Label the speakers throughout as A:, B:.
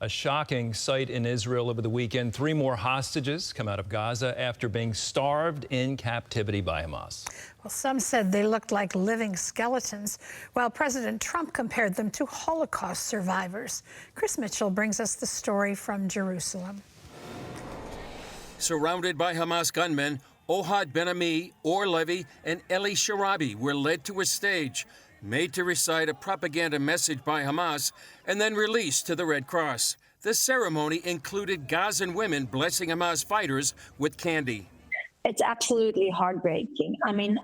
A: A shocking sight in Israel over the weekend. 3 more hostages come out of Gaza after being starved in captivity by Hamas.
B: Well, some said they looked like living skeletons, while President Trump compared them to Holocaust survivors. Chris Mitchell brings us the story from Jerusalem.
C: Surrounded by Hamas gunmen, Ohad Ben-Ami, Levy, and Eli Sharabi were led to a stage, made to recite a propaganda message by Hamas, and then released to the Red Cross. The ceremony included Gazan women blessing Hamas fighters with candy.
D: It's absolutely heartbreaking. I mean,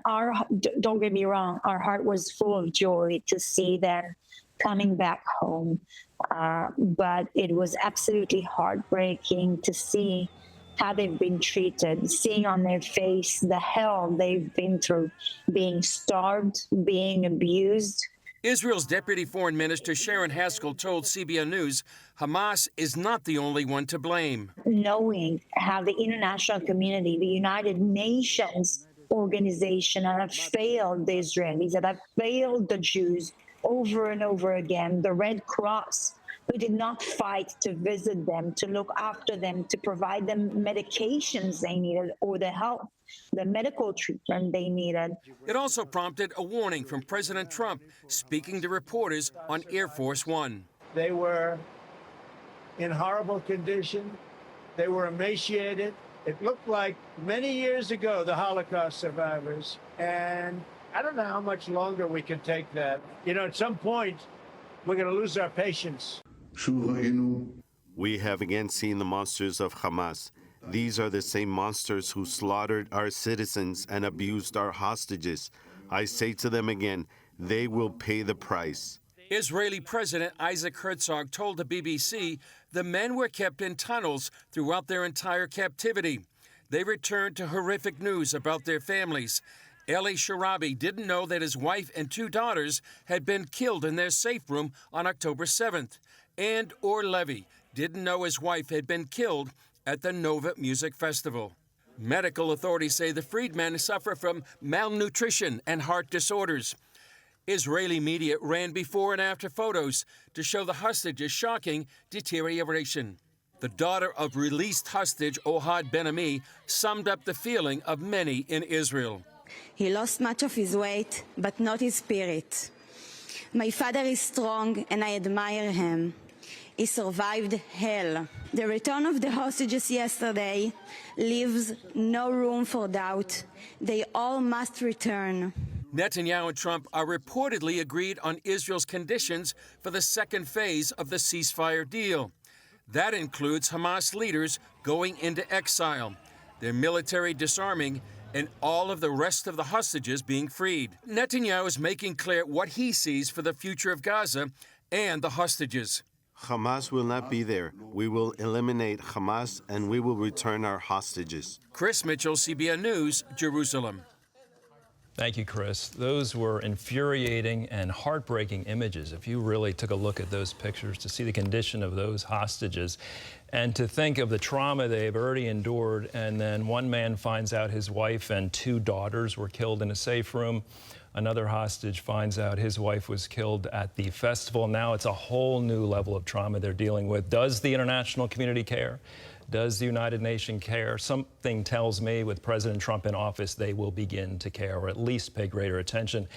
D: don't get me wrong, our heart was full of joy to see them coming back home. But it was absolutely heartbreaking to see how they've been treated, seeing on their face the hell they've been through, being starved, being abused.
C: Israel's Deputy Foreign Minister Sharon Haskell told CBN News Hamas is not the only one to blame.
D: Knowing how the international community, the United Nations organization, have failed the Israelis, that have failed the Jews over and over again, the Red Cross, who did not fight to visit them, to look after them, to provide them medications they needed or the help, the medical treatment they needed.
C: It also prompted a warning from President Trump speaking to reporters on Air Force One.
E: They were in horrible condition. They were emaciated. It looked like many years ago, the Holocaust survivors. And I don't know how much longer we can take that. You know, at some point, we're going to lose our patience.
F: We have again seen the monsters of Hamas. These are the same monsters who slaughtered our citizens and abused our hostages. I say to them again, they will pay the price.
C: Israeli President Isaac Herzog told the BBC the men were kept in tunnels throughout their entire captivity. They returned to horrific news about their families. Eli Sharabi didn't know that his wife and 2 daughters had been killed in their safe room on October 7th. And Levy didn't know his wife had been killed at the Nova Music Festival. Medical authorities say the freedmen suffer from malnutrition and heart disorders. Israeli media ran before and after photos to show the hostages' shocking deterioration. The daughter of released hostage Ohad Ben-Ami summed up the feeling of many in Israel.
G: He lost much of his weight, but not his spirit. My father is strong, and I admire him. He survived hell. The return of the hostages yesterday leaves no room for doubt. They all must return.
C: Netanyahu and Trump are reportedly agreed on Israel's conditions for the second phase of the ceasefire deal. That includes Hamas leaders going into exile, their military disarming, and all of the rest of the hostages being freed. Netanyahu is making clear what he sees for the future of Gaza and the hostages.
F: Hamas will not be there. We will eliminate Hamas and we will return our hostages.
C: Chris Mitchell, CBN News, Jerusalem.
A: Thank you, Chris. Those were infuriating and heartbreaking images. If you really took a look at those pictures, to see the condition of those hostages and to think of the trauma they've already endured, and then one man finds out his wife and 2 daughters were killed in a safe room. Another hostage finds out his wife was killed at the festival. Now it's a whole new level of trauma they're dealing with. Does the international community care? Does the United Nations care? Something tells me with President Trump in office, they will begin to care, or at least pay greater attention.